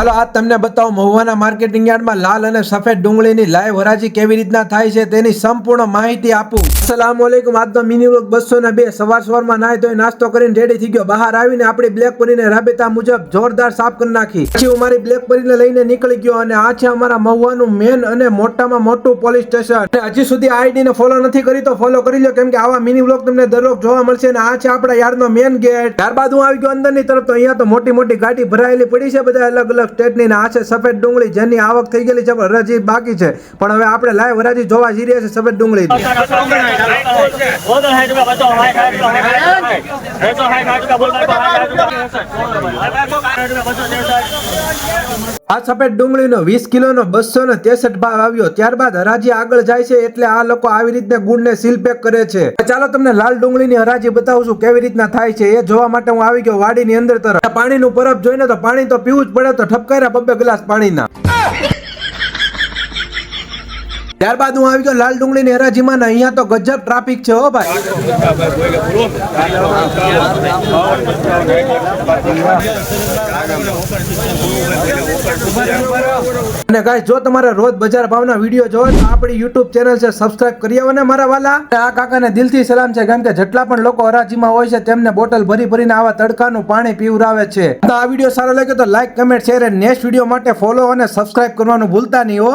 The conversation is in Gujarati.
ચાલો આજ તમને બતાવો મહુવાના માર્કેટિંગ યાર્ડમાં લાલ અને સફેદ ડુંગળીની લાઈવ હરાજી કેવી રીતના થાય છે તેની સંપૂર્ણ માહિતી આપું। અસલામ વાલેકુમ। આજનો મિની વ્લોગ 202 સવારમાં નાય તો નાસ્તો કરીને રેડી થઈ ગયો। બહાર આવીને આપણી બ્લેક પરીને રાબેતા મુજબ જોરદાર સાફ કરી નાખી। પછી હું મારી બ્લેક પરીને લઈને નીકળી ગયો અને આ છે અમારા મહુવાનું મેન અને મોટામાં મોટું પોલીસ સ્ટેશન। હજી સુધી આ આઈડી ને ફોલો નથી કરી તો ફોલો કરી લો, કેમ કે આવા મિની વ્લોગ તમને દરરોજ જોવા મળશે। અને આ છે આપણા યાર્ડનો મેન ગેટ। ત્યારબાદ હું આવી ગયો અંદરની તરફ તો અહીંયા તો મોટી મોટી ગાડી ભરાયેલી પડી છે બધા અલગ અલગ સ્ટેટની। આ છે સફેદ ડુંગળી જેની આવક થઈ ગયેલી છે, હરાજી બાકી છે, પણ હવે આપણે લાઈવ હરાજી જોવા જઈ રહ્યા છે સફેદ ડુંગળી। આ સફેદ ડુંગળીનો 20 કિલોનો 263 ભાવ આવ્યો। ત્યારબાદ હરાજી આગળ જાય છે એટલે આ લોકો આવી રીતે ગુડને સીલ પેક કરે છે। ચાલો તમને લાલ ડુંગળીની હરાજી બતાવું છું કેવી રીતના થાય છે એ જોવા માટે હું આવી ગયો વાડીની અંદર તરફ। પાણીનું પરબ જોઈને તો પાણી તો પીવું જ પડે, તો ઠપકાર્યા 2 ગ્લાસ પાણીના। ત્યારબાદ હું આવી ગયો લાલ ડુંગળીની હરાજીમાં, અહીંયા તો ગજબ ટ્રાફિક છે હો ભાઈ। અને ગાઈસ જો તમારે રોજ બજાર ભાવના વિડીયો જોવો તો આપણી YouTube ચેનલ છે સબસ્ક્રાઇબ કરી આવો ને મારા વાલા। આ કાકાને દિલથી સલામ છે, કેમ કે જેટલા પણ લોકો હરાજીમાં હોય છે તેમને બોટલ ભરી ભરીને આવા તડકાનું પાણી પીવરાવે છે। તો આ વિડીયો સારો લાગ્યો તો લાઈક, કમેન્ટ, શેર અને નેક્સ્ટ વિડીયો માટે ફોલો અને સબસ્ક્રાઇબ કરવાનું ભૂલતા નહીં હો।